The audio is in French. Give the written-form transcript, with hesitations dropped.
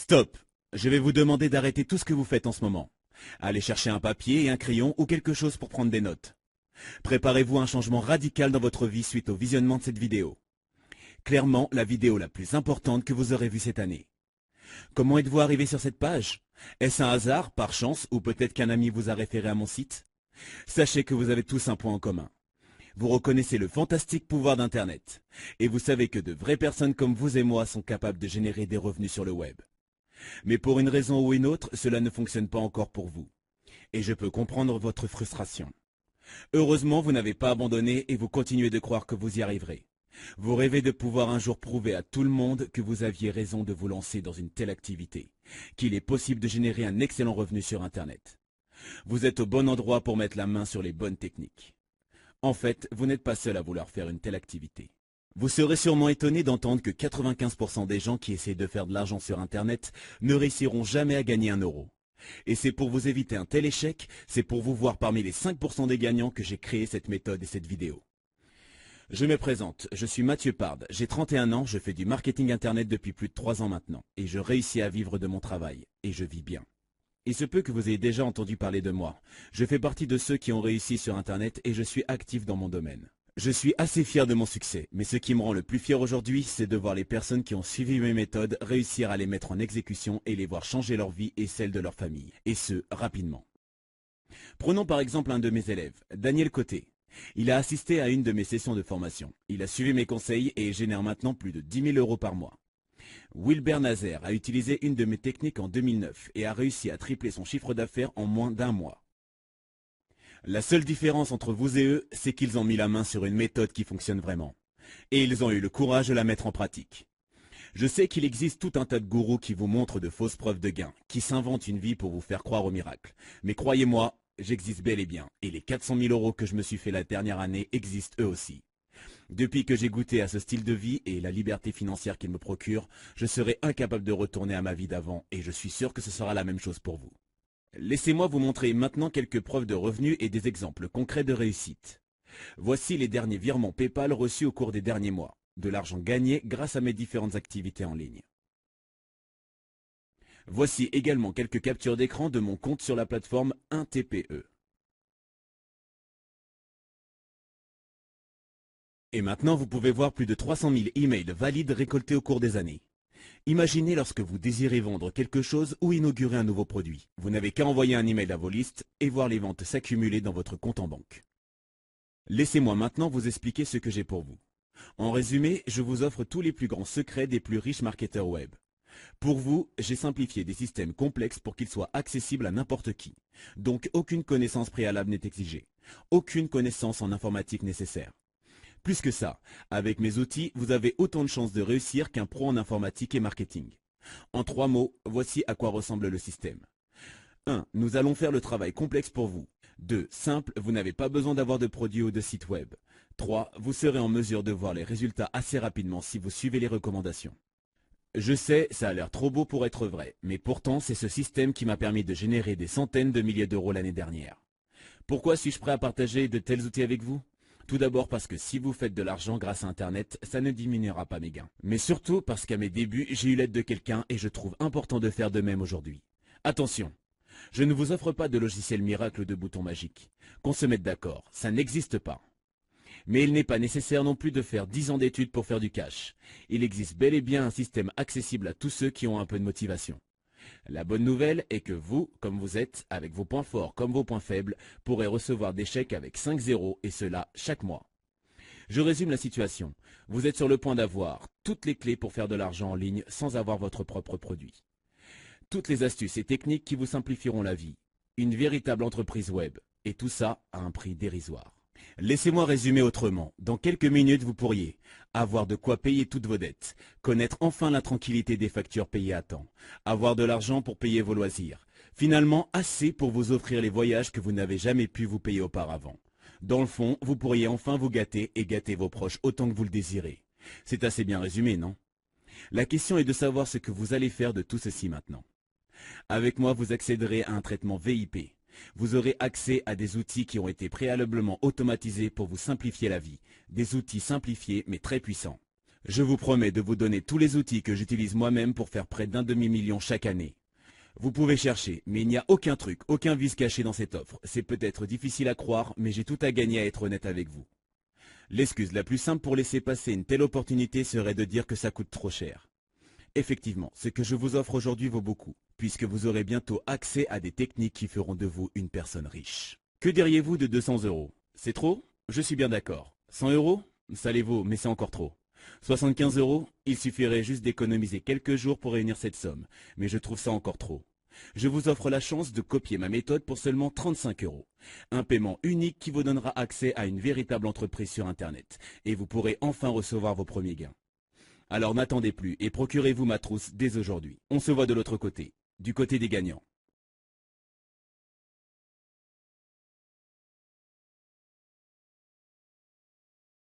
Stop! Je vais vous demander d'arrêter tout ce que vous faites en ce moment. Allez chercher un papier et un crayon ou quelque chose pour prendre des notes. Préparez-vous à un changement radical dans votre vie suite au visionnement de cette vidéo. Clairement, la vidéo la plus importante que vous aurez vue cette année. Comment êtes-vous arrivé sur cette page? Est-ce un hasard, par chance, ou peut-être qu'un ami vous a référé à mon site? Sachez que vous avez tous un point en commun. Vous reconnaissez le fantastique pouvoir d'Internet. Et vous savez que de vraies personnes comme vous et moi sont capables de générer des revenus sur le web. Mais pour une raison ou une autre, cela ne fonctionne pas encore pour vous. Et je peux comprendre votre frustration. Heureusement, vous n'avez pas abandonné et vous continuez de croire que vous y arriverez. Vous rêvez de pouvoir un jour prouver à tout le monde que vous aviez raison de vous lancer dans une telle activité, qu'il est possible de générer un excellent revenu sur Internet. Vous êtes au bon endroit pour mettre la main sur les bonnes techniques. En fait, vous n'êtes pas seul à vouloir faire une telle activité. Vous serez sûrement étonné d'entendre que 95% des gens qui essaient de faire de l'argent sur Internet ne réussiront jamais à gagner un euro. Et c'est pour vous éviter un tel échec, c'est pour vous voir parmi les 5% des gagnants que j'ai créé cette méthode et cette vidéo. Je me présente, je suis Mathieu Pard, j'ai 31 ans, je fais du marketing Internet depuis plus de 3 ans maintenant, et je réussis à vivre de mon travail, et je vis bien. Il se peut que vous ayez déjà entendu parler de moi. Je fais partie de ceux qui ont réussi sur Internet et je suis actif dans mon domaine. Je suis assez fier de mon succès, mais ce qui me rend le plus fier aujourd'hui, c'est de voir les personnes qui ont suivi mes méthodes réussir à les mettre en exécution et les voir changer leur vie et celle de leur famille, et ce, rapidement. Prenons par exemple un de mes élèves, Daniel Côté. Il a assisté à une de mes sessions de formation. Il a suivi mes conseils et génère maintenant plus de 10 000 euros par mois. Wilbert Nazer a utilisé une de mes techniques en 2009 et a réussi à tripler son chiffre d'affaires en moins d'1 mois. La seule différence entre vous et eux, c'est qu'ils ont mis la main sur une méthode qui fonctionne vraiment. Et ils ont eu le courage de la mettre en pratique. Je sais qu'il existe tout un tas de gourous qui vous montrent de fausses preuves de gain, qui s'inventent une vie pour vous faire croire au miracle. Mais croyez-moi, j'existe bel et bien, et les 400 000 euros que je me suis fait la dernière année existent eux aussi. Depuis que j'ai goûté à ce style de vie et la liberté financière qu'il me procure, je serai incapable de retourner à ma vie d'avant et je suis sûr que ce sera la même chose pour vous. Laissez-moi vous montrer maintenant quelques preuves de revenus et des exemples concrets de réussite. Voici les derniers virements PayPal reçus au cours des derniers mois. De l'argent gagné grâce à mes différentes activités en ligne. Voici également quelques captures d'écran de mon compte sur la plateforme 1TPE. Et maintenant, vous pouvez voir plus de 300 000 emails valides récoltés au cours des années. Imaginez lorsque vous désirez vendre quelque chose ou inaugurer un nouveau produit. Vous n'avez qu'à envoyer un email à vos listes et voir les ventes s'accumuler dans votre compte en banque. Laissez-moi maintenant vous expliquer ce que j'ai pour vous. En résumé, je vous offre tous les plus grands secrets des plus riches marketeurs web. Pour vous, j'ai simplifié des systèmes complexes pour qu'ils soient accessibles à n'importe qui. Donc aucune connaissance préalable n'est exigée. Aucune connaissance en informatique nécessaire. Plus que ça, avec mes outils, vous avez autant de chances de réussir qu'un pro en informatique et marketing. En 3 mots, voici à quoi ressemble le système. 1. Nous allons faire le travail complexe pour vous. 2. Simple, vous n'avez pas besoin d'avoir de produit ou de site web. 3. Vous serez en mesure de voir les résultats assez rapidement si vous suivez les recommandations. Je sais, ça a l'air trop beau pour être vrai, mais pourtant c'est ce système qui m'a permis de générer des centaines de milliers d'euros l'année dernière. Pourquoi suis-je prêt à partager de tels outils avec vous ? Tout d'abord parce que si vous faites de l'argent grâce à Internet, ça ne diminuera pas mes gains. Mais surtout parce qu'à mes débuts, j'ai eu l'aide de quelqu'un et je trouve important de faire de même aujourd'hui. Attention, je ne vous offre pas de logiciel miracle ou de bouton magique. Qu'on se mette d'accord, ça n'existe pas. Mais il n'est pas nécessaire non plus de faire 10 ans d'études pour faire du cash. Il existe bel et bien un système accessible à tous ceux qui ont un peu de motivation. La bonne nouvelle est que vous, comme vous êtes, avec vos points forts comme vos points faibles, pourrez recevoir des chèques avec 5 zéros et cela chaque mois. Je résume la situation. Vous êtes sur le point d'avoir toutes les clés pour faire de l'argent en ligne sans avoir votre propre produit. Toutes les astuces et techniques qui vous simplifieront la vie. Une véritable entreprise web. Et tout ça à un prix dérisoire. Laissez-moi résumer autrement. Dans quelques minutes, vous pourriez avoir de quoi payer toutes vos dettes, connaître enfin la tranquillité des factures payées à temps, avoir de l'argent pour payer vos loisirs, finalement assez pour vous offrir les voyages que vous n'avez jamais pu vous payer auparavant. Dans le fond, vous pourriez enfin vous gâter et gâter vos proches autant que vous le désirez. C'est assez bien résumé, non? La question est de savoir ce que vous allez faire de tout ceci maintenant. Avec moi, vous accéderez à un traitement VIP. Vous aurez accès à des outils qui ont été préalablement automatisés pour vous simplifier la vie. Des outils simplifiés mais très puissants. Je vous promets de vous donner tous les outils que j'utilise moi-même pour faire près d'un demi-million chaque année. Vous pouvez chercher, mais il n'y a aucun truc, aucun vice caché dans cette offre. C'est peut-être difficile à croire, mais j'ai tout à gagner à être honnête avec vous. L'excuse la plus simple pour laisser passer une telle opportunité serait de dire que ça coûte trop cher. Effectivement, ce que je vous offre aujourd'hui vaut beaucoup, puisque vous aurez bientôt accès à des techniques qui feront de vous une personne riche. Que diriez-vous de 200 €? C'est trop? Je suis bien d'accord. 100 €? Ça les vaut, mais c'est encore trop. 75 €? Il suffirait juste d'économiser quelques jours pour réunir cette somme, mais je trouve ça encore trop. Je vous offre la chance de copier ma méthode pour seulement 35 €. Un paiement unique qui vous donnera accès à une véritable entreprise sur Internet, et vous pourrez enfin recevoir vos premiers gains. Alors n'attendez plus et procurez-vous ma trousse dès aujourd'hui. On se voit de l'autre côté, du côté des gagnants.